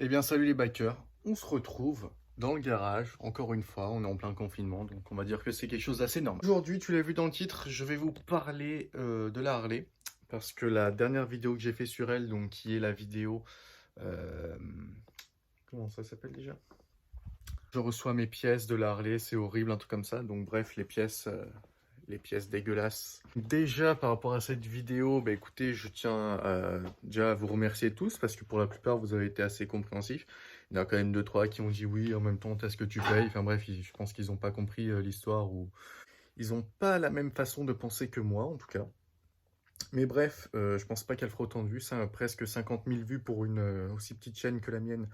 Eh bien, salut les bikers, on se retrouve dans le garage, encore une fois, on est en plein confinement, donc on va dire que c'est quelque chose d'assez normal. Aujourd'hui, tu l'as vu dans le titre, je vais vous parler de la Harley, parce que la dernière vidéo que j'ai fait sur elle, donc qui est la vidéo... euh, comment ça s'appelle déjà? Je reçois mes pièces de la Harley, c'est horrible, un truc comme ça, donc bref, les pièces dégueulasses. Déjà, par rapport à cette vidéo, bah écoutez, je tiens déjà à vous remercier tous parce que pour la plupart, vous avez été assez compréhensifs. Il y en a quand même deux, trois qui ont dit oui, en même temps, t'as ce que tu payes. Enfin bref, je pense qu'ils n'ont pas compris l'histoire ou ils n'ont pas la même façon de penser que moi, en tout cas. Mais bref, je pense pas qu'elle fera autant de vues. Ça, presque 50 000 vues pour une aussi petite chaîne que la mienne.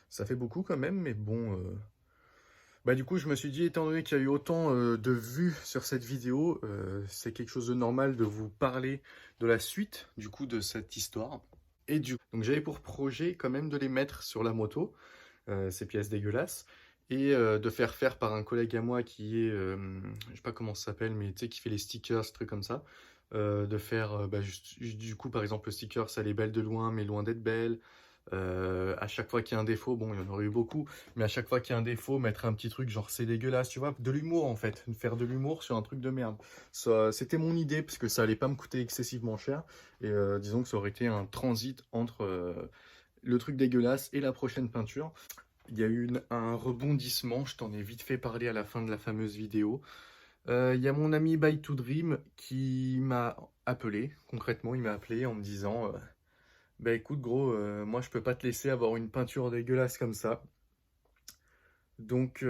Ça fait beaucoup quand même, mais bon, bah du coup, je me suis dit, étant donné qu'il y a eu autant de vues sur cette vidéo, c'est quelque chose de normal de vous parler de la suite, du coup, de cette histoire. Donc j'avais pour projet quand même de les mettre sur la moto, ces pièces dégueulasses, et de faire par un collègue à moi qui est, je sais pas comment ça s'appelle, mais tu sais, qui fait les stickers, trucs comme ça, de faire, bah, du coup, par exemple, le sticker, ça les belle de loin, mais loin d'être belle. À chaque fois qu'il y a un défaut, bon, il y en aurait eu beaucoup, mais à chaque fois qu'il y a un défaut, mettre un petit truc genre c'est dégueulasse, tu vois, de l'humour en fait, faire de l'humour sur un truc de merde. C'était mon idée parce que ça allait pas me coûter excessivement cher et disons que ça aurait été un transit entre le truc dégueulasse et la prochaine peinture. Il y a eu un rebondissement, je t'en ai vite fait parler à la fin de la fameuse vidéo. Il y a mon ami Bike to Dream qui m'a appelé, concrètement il m'a appelé en me disant bah écoute gros, moi je peux pas te laisser avoir une peinture dégueulasse comme ça. Donc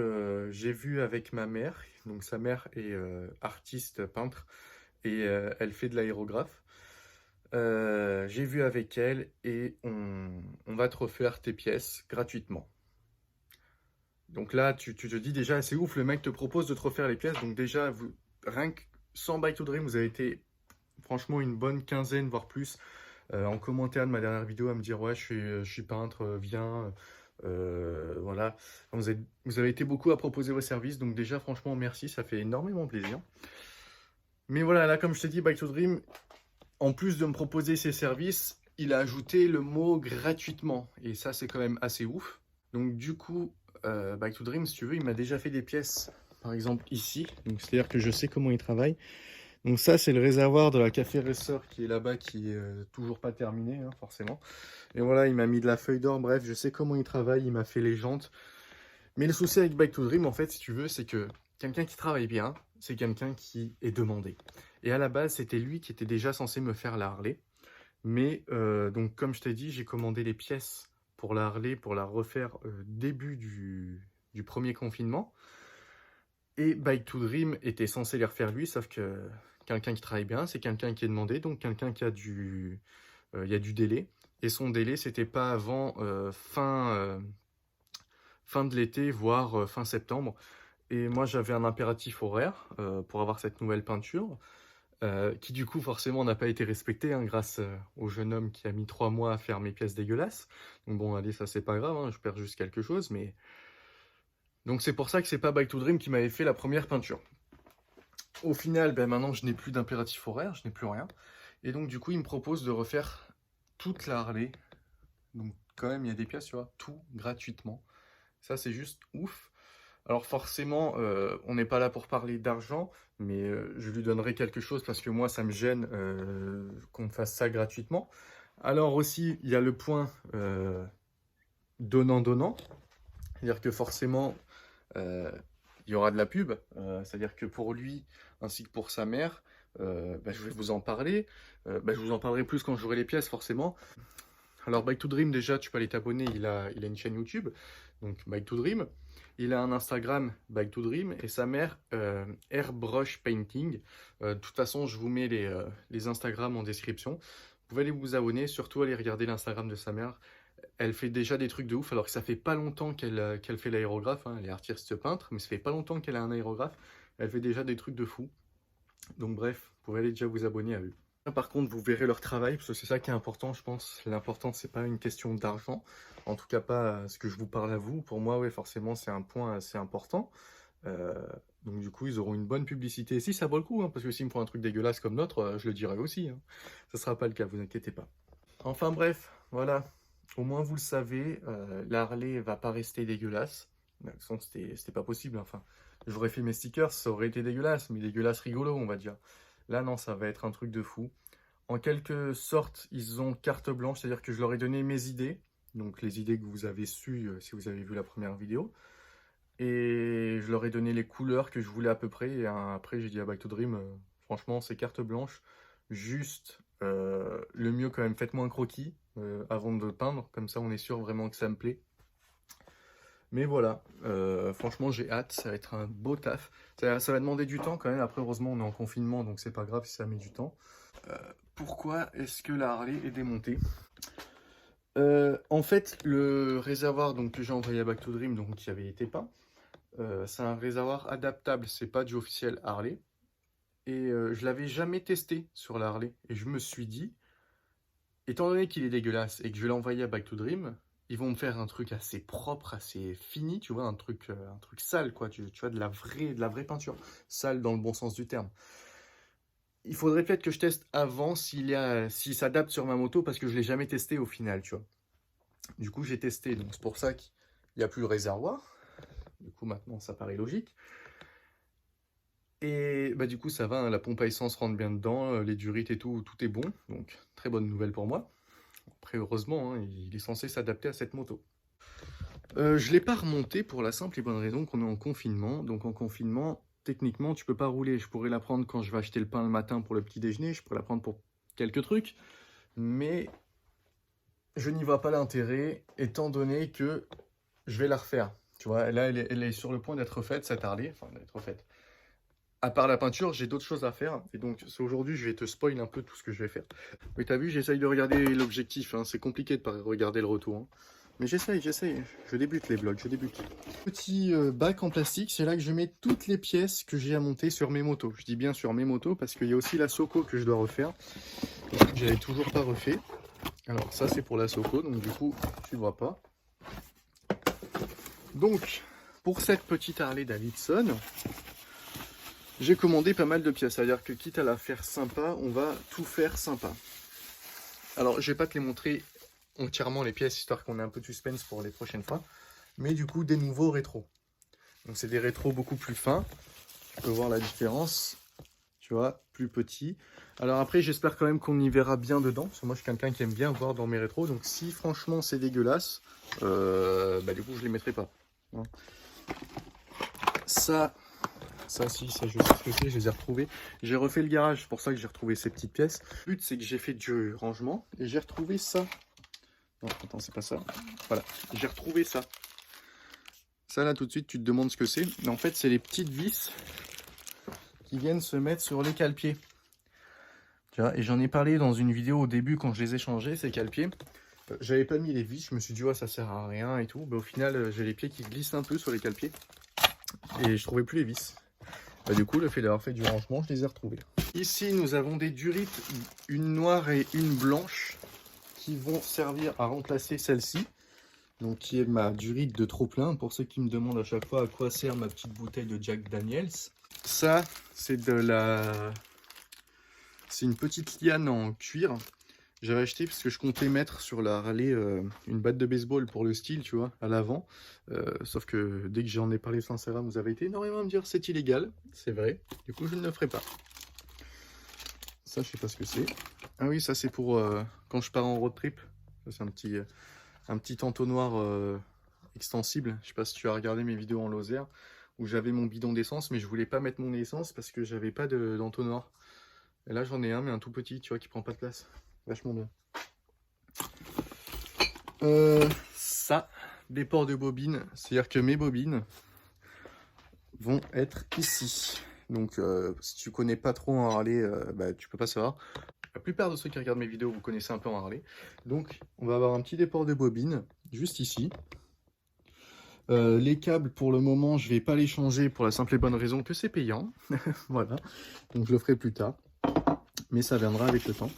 j'ai vu avec ma mère, donc sa mère est artiste peintre et elle fait de l'aérographe. J'ai vu avec elle et on va te refaire tes pièces gratuitement. Donc là tu te dis déjà c'est ouf, le mec te propose de te refaire les pièces, donc déjà rien que sans Bike to Dream vous avez été franchement une bonne quinzaine voire plus en commentaire de ma dernière vidéo à me dire ouais je suis peintre, viens, voilà. Vous avez été beaucoup à proposer vos services, donc déjà franchement merci, ça fait énormément plaisir. Mais voilà, là comme je t'ai dit, Bike to Dream, en plus de me proposer ses services, il a ajouté le mot gratuitement, et ça c'est quand même assez ouf. Donc du coup, Bike to Dream, si tu veux, il m'a déjà fait des pièces, par exemple ici, donc c'est-à-dire que je sais comment il travaille. Donc ça, c'est le réservoir de la Café Racer qui est là-bas, qui est toujours pas terminé, hein, forcément. Et voilà, il m'a mis de la feuille d'or, bref, je sais comment il travaille, il m'a fait les jantes. Mais le souci avec Bike to Dream, en fait, si tu veux, c'est que quelqu'un qui travaille bien, c'est quelqu'un qui est demandé. Et à la base, c'était lui qui était déjà censé me faire la Harley. Mais donc, comme je t'ai dit, j'ai commandé les pièces pour la Harley, pour la refaire début du premier confinement. Et Bike to Dream était censé les refaire lui, sauf que quelqu'un qui travaille bien, c'est quelqu'un qui est demandé, donc quelqu'un qui a il y a du délai. Et son délai, c'était pas avant fin de l'été, voire fin septembre. Et moi, j'avais un impératif horaire pour avoir cette nouvelle peinture, qui du coup, forcément, n'a pas été respecté, hein, grâce au jeune homme qui a mis 3 mois à faire mes pièces dégueulasses. Donc bon, allez, ça c'est pas grave, hein, je perds juste quelque chose, mais... Donc c'est pour ça que c'est pas Bike to Dream qui m'avait fait la première peinture. Au final, ben maintenant, je n'ai plus d'impératif horaire, je n'ai plus rien. Et donc, du coup, il me propose de refaire toute la Harley. Donc, quand même, il y a des pièces, tu vois, tout gratuitement. Ça, c'est juste ouf. Alors, forcément, on n'est pas là pour parler d'argent, mais je lui donnerai quelque chose parce que moi, ça me gêne qu'on me fasse ça gratuitement. Alors aussi, il y a le point donnant-donnant. C'est-à-dire que forcément, euh, il y aura de la pub. C'est-à-dire que pour lui, ainsi que pour sa mère, bah, je vais vous en parler. Bah, je vous en parlerai plus quand j'aurai les pièces, forcément. Alors, Bike to Dream, déjà, tu peux aller t'abonner. Il a une chaîne YouTube, donc Bike to Dream. Il a un Instagram, Bike to Dream, et sa mère, Airbrush Painting. De toute façon, je vous mets les Instagram en description. Vous pouvez aller vous abonner, surtout aller regarder l'Instagram de sa mère. Elle fait déjà des trucs de ouf, alors que ça fait pas longtemps qu'elle fait l'aérographe, hein. Elle est artiste peintre, mais ça fait pas longtemps qu'elle a un aérographe. Elle fait déjà des trucs de fou. Donc bref, vous pouvez aller déjà vous abonner à eux. Par contre, vous verrez leur travail, parce que c'est ça qui est important, je pense. L'important, c'est pas une question d'argent. En tout cas, pas ce que je vous parle à vous. Pour moi, ouais, forcément, c'est un point assez important. Euh, donc du coup, ils auront une bonne publicité. Si, ça vaut le coup, hein, parce que s'ils me font un truc dégueulasse comme l'autre, je le dirai aussi, hein. Ça sera pas le cas, vous inquiétez pas. Enfin bref, voilà. au moins vous le savez, la Harley va pas rester dégueulasse. De toute façon, c'était pas possible. Enfin, j'aurais fait mes stickers, ça aurait été dégueulasse, mais dégueulasse rigolo, on va dire. Là, non, ça va être un truc de fou. En quelque sorte, ils ont carte blanche, c'est-à-dire que je leur ai donné mes idées. Donc les idées que vous avez su si vous avez vu la première vidéo. Et je leur ai donné les couleurs que je voulais à peu près. Et après, j'ai dit à Back to Dream, franchement, c'est carte blanche. Juste, le mieux quand même, faites-moi un croquis avant de peindre. Comme ça, on est sûr vraiment que ça me plaît. Mais voilà, franchement, j'ai hâte. Ça va être un beau taf. Ça va demander du temps quand même. Après, heureusement, on est en confinement, donc c'est pas grave si ça met du temps. Pourquoi est-ce que la Harley est démontée? En fait, le réservoir donc, que j'ai envoyé à Back to Dream, donc qui avait été peint, c'est un réservoir adaptable, c'est pas du officiel Harley. Et je l'avais jamais testé sur la Harley. Et je me suis dit, étant donné qu'il est dégueulasse et que je vais l'envoyer à Back to Dream, ils vont me faire un truc assez propre, assez fini, tu vois, un truc sale, quoi. Tu vois, de la vraie peinture. Sale dans le bon sens du terme. Il faudrait peut-être que je teste avant s'il s'adapte sur ma moto, parce que je ne l'ai jamais testé au final, tu vois. Du coup, j'ai testé, donc c'est pour ça qu'il n'y a plus le réservoir. Du coup, maintenant, ça paraît logique. Et bah, du coup, ça va, hein, la pompe à essence rentre bien dedans, les durites et tout est bon. Donc, très bonne nouvelle pour moi. Après, heureusement, hein, il est censé s'adapter à cette moto. Je ne l'ai pas remonté pour la simple et bonne raison qu'on est en confinement. Donc, en confinement, techniquement, tu peux pas rouler. Je pourrais la prendre quand je vais acheter le pain le matin pour le petit déjeuner. Je pourrais la prendre pour quelques trucs. Mais je n'y vois pas l'intérêt, étant donné que je vais la refaire. Tu vois, là, elle est sur le point d'être faite, cette Harley. Enfin, d'être refaite. À part la peinture, j'ai d'autres choses à faire. Et donc, aujourd'hui, je vais te spoil un peu tout ce que je vais faire. Mais t'as vu, j'essaye de regarder l'objectif. Hein. C'est compliqué de pas regarder le retour. Hein. Mais j'essaye. Je débute les vlogs, je débute. Petit bac en plastique, c'est là que je mets toutes les pièces que j'ai à monter sur mes motos. Je dis bien sur mes motos parce qu'il y a aussi la Soco que je dois refaire. Je l'avais toujours pas refait. Alors ça c'est pour la Soco, donc du coup tu vois pas. Donc pour cette petite Harley Davidson, j'ai commandé pas mal de pièces. C'est-à-dire que quitte à la faire sympa, on va tout faire sympa. Alors je vais pas te les montrer entièrement les pièces, histoire qu'on ait un peu de suspense pour les prochaines fois. Mais du coup des nouveaux rétros. Donc c'est des rétros beaucoup plus fins. Tu peux voir la différence. Tu vois, plus petit. Alors après, j'espère quand même qu'on y verra bien dedans. Parce que moi, je suis quelqu'un qui aime bien voir dans mes rétros. Donc si franchement c'est dégueulasse, bah, du coup, je les mettrai pas. Hein. Ça, je sais ce que c'est, je les ai retrouvés. J'ai refait le garage, c'est pour ça que j'ai retrouvé ces petites pièces. Le but, c'est que j'ai fait du rangement et j'ai retrouvé ça. Non, attends, c'est pas ça. Voilà, j'ai retrouvé ça. Ça, là, tout de suite, tu te demandes ce que c'est. Mais en fait, c'est les petites vis qui viennent se mettre sur les cale-pieds. Tu vois, et j'en ai parlé dans une vidéo au début quand je les ai changés, ces cale-pieds. J'avais pas mis les vis, je me suis dit, ouais, ça sert à rien et tout. Mais au final, j'ai les pieds qui glissent un peu sur les cale-pieds. Et je trouvais plus les vis. Bah, du coup, le fait d'avoir fait du rangement, je les ai retrouvés. Ici, nous avons des durites, une noire et une blanche, qui vont servir à remplacer celle-ci. Donc, qui est ma durite de trop-plein. Pour ceux qui me demandent à chaque fois à quoi sert ma petite bouteille de Jack Daniels. Ça, c'est c'est une petite liane en cuir. J'avais acheté parce que je comptais mettre sur la Harley une batte de baseball pour le style, tu vois, à l'avant. Sauf que dès que j'en ai parlé sur Instagram, vous avez été énormément à me dire c'est illégal. C'est vrai. Du coup, je ne le ferai pas. Ça, je sais pas ce que c'est. Ah oui, ça c'est pour quand je pars en road trip. C'est un petit entonnoir extensible. Je sais pas si tu as regardé mes vidéos en Lozère où j'avais mon bidon d'essence, mais je voulais pas mettre mon essence parce que j'avais pas d'entonnoir. Et là, j'en ai un, mais un tout petit, tu vois, qui prend pas de place. Vachement bien. Ça, des ports de bobines. C'est-à-dire que mes bobines vont être ici. Donc, si tu connais pas trop en Harley, bah, tu peux pas savoir. La plupart de ceux qui regardent mes vidéos, vous connaissez un peu en Harley. Donc, on va avoir un petit déport de bobines, juste ici. Les câbles, pour le moment, je vais pas les changer pour la simple et bonne raison que c'est payant. Voilà. Donc, je le ferai plus tard. Mais ça viendra avec le temps.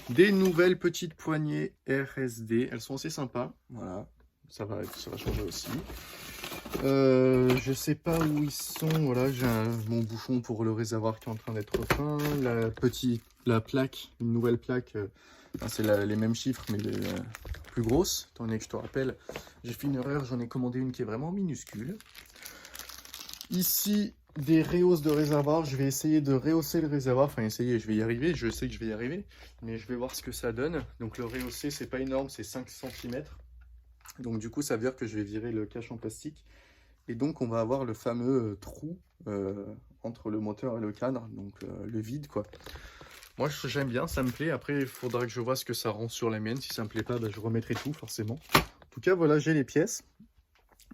Des nouvelles petites poignées RSD. Elles sont assez sympas. Voilà. Ça va changer aussi. Je sais pas où ils sont. Voilà, j'ai mon bouchon pour le réservoir qui est en train d'être fin. La plaque, une nouvelle plaque. C'est les mêmes chiffres, mais plus grosse. Étant donné que je te rappelle, j'ai fait une erreur, j'en ai commandé une qui est vraiment minuscule. Ici, des rehausses de réservoir. Je vais essayer de rehausser le réservoir. Enfin, essayer, je vais y arriver. Je sais que je vais y arriver. Mais je vais voir ce que ça donne. Donc, le rehausser, c'est pas énorme, c'est 5 cm. Donc, du coup, ça veut dire que je vais virer le cache en plastique. Et donc, on va avoir le fameux trou entre le moteur et le cadre. Donc, le vide, quoi. Moi, j'aime bien, ça me plaît. Après, il faudra que je vois ce que ça rend sur la mienne. Si ça me plaît pas, bah, je remettrai tout, forcément. En tout cas, voilà, j'ai les pièces.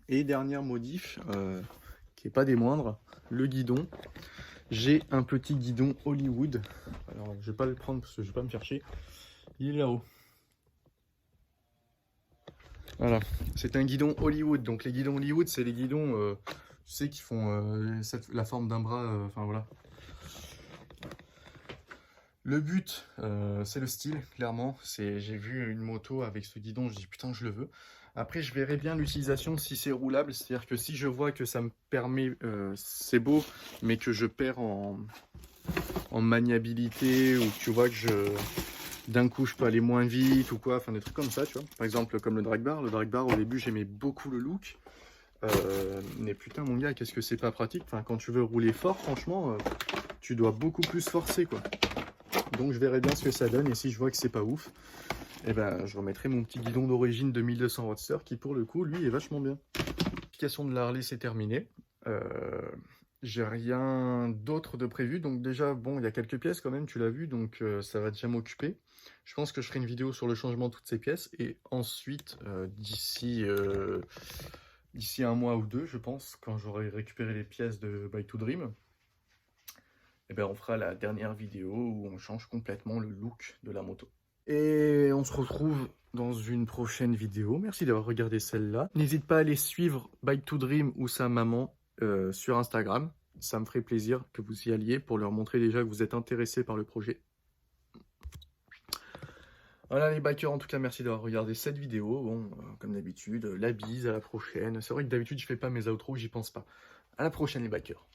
Et dernière modif, qui n'est pas des moindres, le guidon. J'ai un petit guidon Hollywood. Alors, je vais pas le prendre parce que je vais pas me faire chier. Il est là-haut. Voilà, c'est un guidon Hollywood. Donc, les guidons Hollywood, c'est les guidons, tu sais, qui font la forme d'un bras. Enfin, voilà. Le but, c'est le style, clairement. J'ai vu une moto avec ce guidon, je dis putain, je le veux. Après, je verrai bien l'utilisation si c'est roulable. C'est-à-dire que si je vois que ça me permet, c'est beau, mais que je perds en maniabilité, ou que tu vois que d'un coup, je peux aller moins vite ou quoi. Enfin, des trucs comme ça, tu vois. Par exemple, comme le drag bar. Le drag bar, au début, j'aimais beaucoup le look. Mais putain, mon gars, qu'est-ce que c'est pas pratique. Enfin, quand tu veux rouler fort, franchement, tu dois beaucoup plus forcer, quoi. Donc je verrai bien ce que ça donne, et si je vois que c'est pas ouf, eh ben, je remettrai mon petit guidon d'origine de 1200 Roadster qui pour le coup lui est vachement bien. L'application de la Harley c'est terminé. J'ai rien d'autre de prévu, donc déjà bon il y a quelques pièces quand même, tu l'as vu, donc ça va déjà m'occuper. Je pense que je ferai une vidéo sur le changement de toutes ces pièces, et ensuite d'ici un mois ou deux je pense, quand j'aurai récupéré les pièces de Bike2Dream, eh ben, on fera la dernière vidéo où on change complètement le look de la moto. Et on se retrouve dans une prochaine vidéo. Merci d'avoir regardé celle-là. N'hésite pas à aller suivre Bike2Dream ou sa maman sur Instagram. Ça me ferait plaisir que vous y alliez pour leur montrer déjà que vous êtes intéressés par le projet. Voilà les bikers, en tout cas merci d'avoir regardé cette vidéo. Bon, comme d'habitude, la bise, à la prochaine. C'est vrai que d'habitude je fais pas mes outros, j'y pense pas. À la prochaine les bikers.